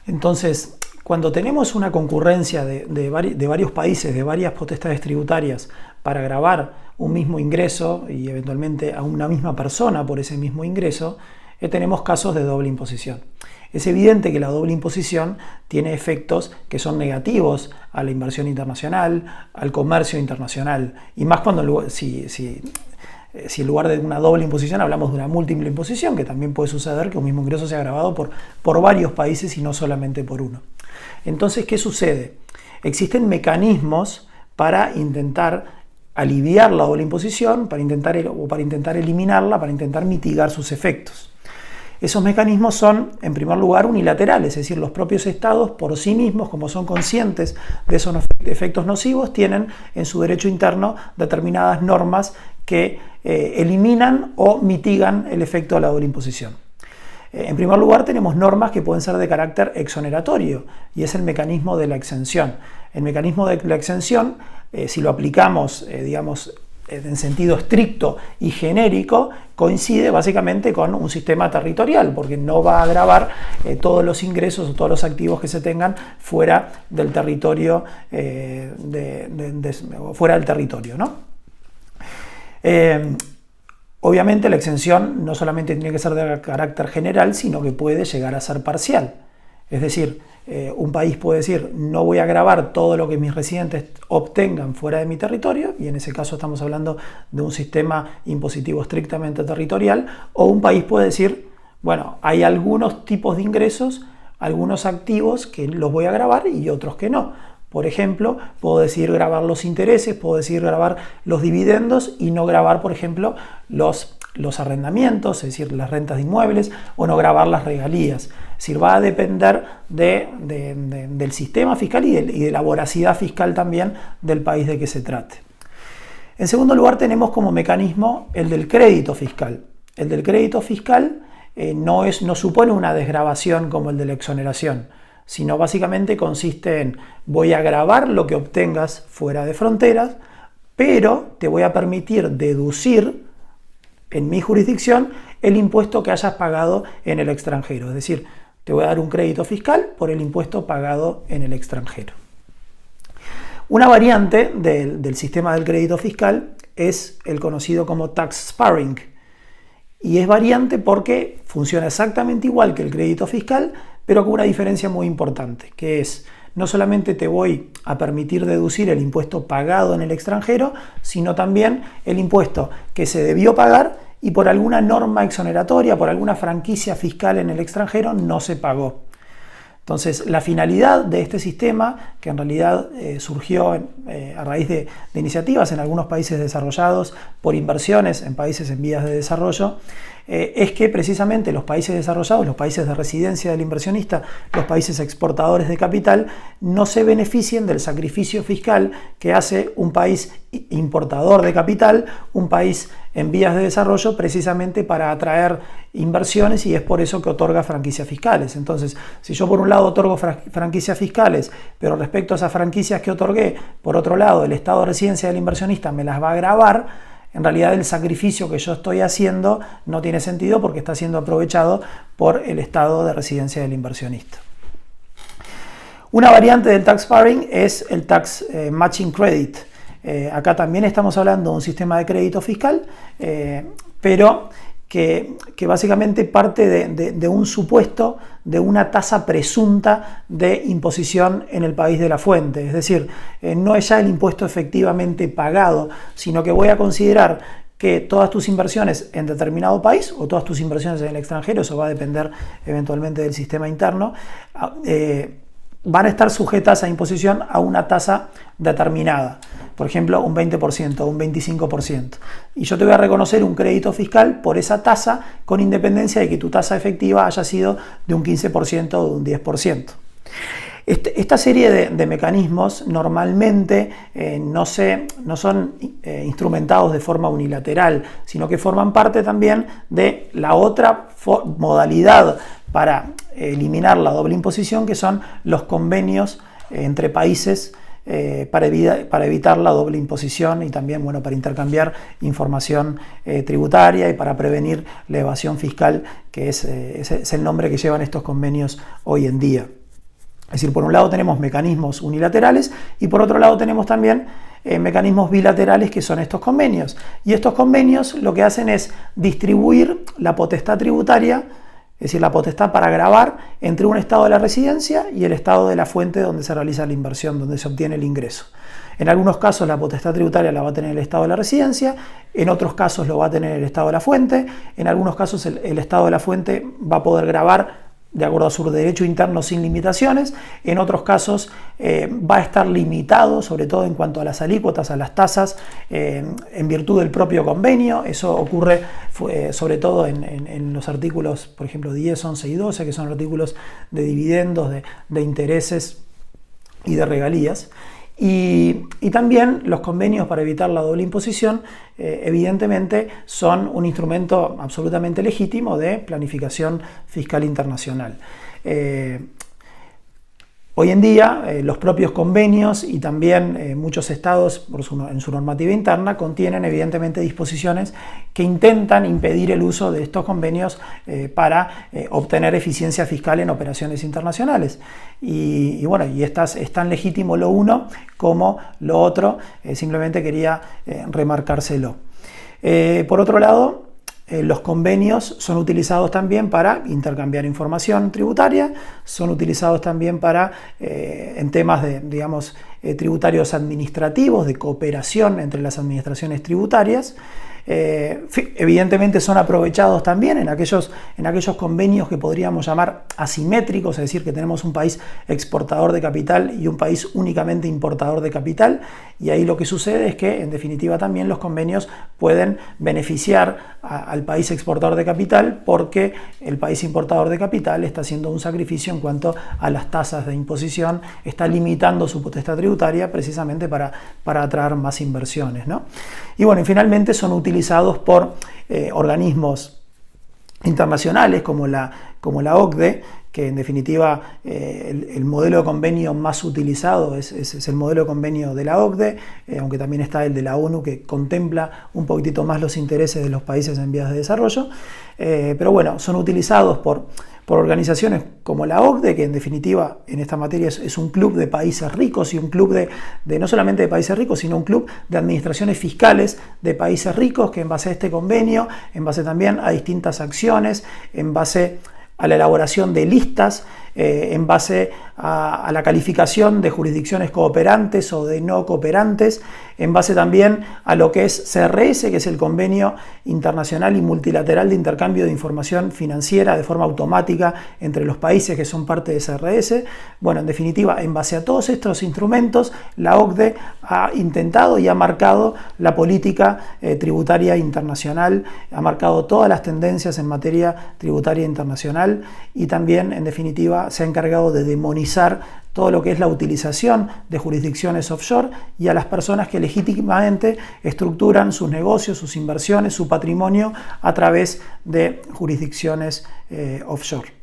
Entonces, cuando tenemos una concurrencia de varios países, de varias potestades tributarias para gravar un mismo ingreso y eventualmente a una misma persona por ese mismo ingreso, tenemos casos de doble imposición. Es evidente que la doble imposición tiene efectos que son negativos a la inversión internacional, al comercio internacional, y más cuando si en lugar de una doble imposición hablamos de una múltiple imposición, que también puede suceder que un mismo ingreso sea grabado por varios países y no solamente por uno. Entonces, ¿qué sucede? Existen mecanismos para intentar aliviar la doble imposición, para intentar eliminarla, para intentar mitigar sus efectos. Esos mecanismos son, en primer lugar, unilaterales, es decir, los propios estados por sí mismos, como son conscientes de esos efectos nocivos, tienen en su derecho interno determinadas normas que eliminan o mitigan el efecto de la doble imposición. En primer lugar, tenemos normas que pueden ser de carácter exoneratorio, y es el mecanismo de la exención. El mecanismo de la exención, si lo aplicamos, en sentido estricto y genérico, coincide básicamente con un sistema territorial, porque no va a gravar todos los ingresos o todos los activos que se tengan fuera del territorio, ¿no? Obviamente la exención no solamente tiene que ser de carácter general, sino que puede llegar a ser parcial. Es decir, un país puede decir, no voy a gravar todo lo que mis residentes obtengan fuera de mi territorio, y en ese caso estamos hablando de un sistema impositivo estrictamente territorial, o un país puede decir, bueno, hay algunos tipos de ingresos, algunos activos que los voy a gravar y otros que no. Por ejemplo, puedo decidir grabar los intereses, puedo decidir grabar los dividendos y no grabar, por ejemplo, los arrendamientos, es decir, las rentas de inmuebles, o no grabar las regalías. Es decir, va a depender del sistema fiscal y de la voracidad fiscal también del país de que se trate. En segundo lugar, tenemos como mecanismo el del crédito fiscal. El del crédito fiscal no supone una desgravación como el de la exoneración, sino básicamente consiste en voy a gravar lo que obtengas fuera de fronteras, pero te voy a permitir deducir en mi jurisdicción el impuesto que hayas pagado en el extranjero. Es decir, te voy a dar un crédito fiscal por el impuesto pagado en el extranjero. Una variante del sistema del crédito fiscal es el conocido como tax sparring. Y es variante porque funciona exactamente igual que el crédito fiscal, pero con una diferencia muy importante, que es no solamente te voy a permitir deducir el impuesto pagado en el extranjero, sino también el impuesto que se debió pagar y por alguna norma exoneratoria, por alguna franquicia fiscal en el extranjero no se pagó. Entonces, la finalidad de este sistema, que en realidad surgió a raíz de iniciativas en algunos países desarrollados por inversiones en países en vías de desarrollo, es que precisamente los países desarrollados, los países de residencia del inversionista, los países exportadores de capital, no se beneficien del sacrificio fiscal que hace un país importador de capital, un país en vías de desarrollo, precisamente para atraer inversiones, y es por eso que otorga franquicias fiscales. Entonces, si yo por un lado otorgo franquicias fiscales, pero respecto a esas franquicias que otorgué, por otro lado el estado de residencia del inversionista me las va a gravar, en realidad el sacrificio que yo estoy haciendo no tiene sentido porque está siendo aprovechado por el estado de residencia del inversionista. Una variante del tax sparring es el tax matching credit. Acá también estamos hablando de un sistema de crédito fiscal, pero que básicamente parte de un supuesto de una tasa presunta de imposición en el país de la fuente. Es decir, no es ya el impuesto efectivamente pagado, sino que voy a considerar que todas tus inversiones en determinado país o todas tus inversiones en el extranjero, eso va a depender eventualmente del sistema interno, van a estar sujetas a imposición a una tasa determinada. Por ejemplo, un 20% o un 25%. Y yo te voy a reconocer un crédito fiscal por esa tasa, con independencia de que tu tasa efectiva haya sido de un 15% o de un 10%. Esta serie de mecanismos normalmente no son instrumentados de forma unilateral, sino que forman parte también de la otra modalidad para eliminar la doble imposición, que son los convenios entre países para evitar la doble imposición y también, bueno, para intercambiar información tributaria y para prevenir la evasión fiscal, que es el nombre que llevan estos convenios hoy en día. Es decir, por un lado tenemos mecanismos unilaterales y por otro lado tenemos también mecanismos bilaterales, que son estos convenios. Y estos convenios lo que hacen es distribuir la potestad tributaria, es decir, la potestad para gravar, entre un estado de la residencia y el estado de la fuente donde se realiza la inversión, donde se obtiene el ingreso. En algunos casos la potestad tributaria la va a tener el estado de la residencia, en otros casos lo va a tener el estado de la fuente, en algunos casos el estado de la fuente va a poder gravar de acuerdo a su derecho interno sin limitaciones, en otros casos va a estar limitado, sobre todo en cuanto a las alícuotas, a las tasas, en virtud del propio convenio. Eso ocurre sobre todo en los artículos, por ejemplo, 10, 11 y 12, que son artículos de dividendos, de intereses y de regalías. Y también los convenios para evitar la doble imposición, evidentemente, son un instrumento absolutamente legítimo de planificación fiscal internacional. Hoy en día, los propios convenios y también muchos estados, en su normativa interna, contienen evidentemente disposiciones que intentan impedir el uso de estos convenios para obtener eficiencia fiscal en operaciones internacionales. Y bueno, es tan legítimo lo uno como lo otro, simplemente quería remarcárselo. Por otro lado, los convenios son utilizados también para intercambiar información tributaria, son utilizados también para, en temas de, digamos, tributarios administrativos, de cooperación entre las administraciones tributarias. Evidentemente son aprovechados también en aquellos convenios que podríamos llamar asimétricos, es decir, que tenemos un país exportador de capital y un país únicamente importador de capital, y ahí lo que sucede es que en definitiva también los convenios pueden beneficiar al país exportador de capital, porque el país importador de capital está haciendo un sacrificio en cuanto a las tasas de imposición, está limitando su potestad tributaria precisamente para atraer más inversiones, ¿no? Y bueno, y finalmente son utilizados por organismos internacionales como la OCDE, que en definitiva el modelo de convenio más utilizado es el modelo de convenio de la OCDE, aunque también está el de la ONU, que contempla un poquitito más los intereses de los países en vías de desarrollo, pero bueno, son utilizados por organizaciones como la OCDE, que en definitiva en esta materia es un club de países ricos y un club de no solamente de países ricos, sino un club de administraciones fiscales de países ricos, que en base a este convenio, en base también a distintas acciones, en base a la elaboración de listas, en base a la calificación de jurisdicciones cooperantes o de no cooperantes, en base también a lo que es CRS, que es el Convenio Internacional y Multilateral de Intercambio de Información Financiera de forma automática entre los países que son parte de CRS. Bueno, en definitiva, en base a todos estos instrumentos, la OCDE ha intentado y ha marcado la política tributaria internacional, ha marcado todas las tendencias en materia tributaria internacional y también, en definitiva, se ha encargado de demonizar todo lo que es la utilización de jurisdicciones offshore y a las personas que legítimamente estructuran sus negocios, sus inversiones, su patrimonio a través de jurisdicciones offshore.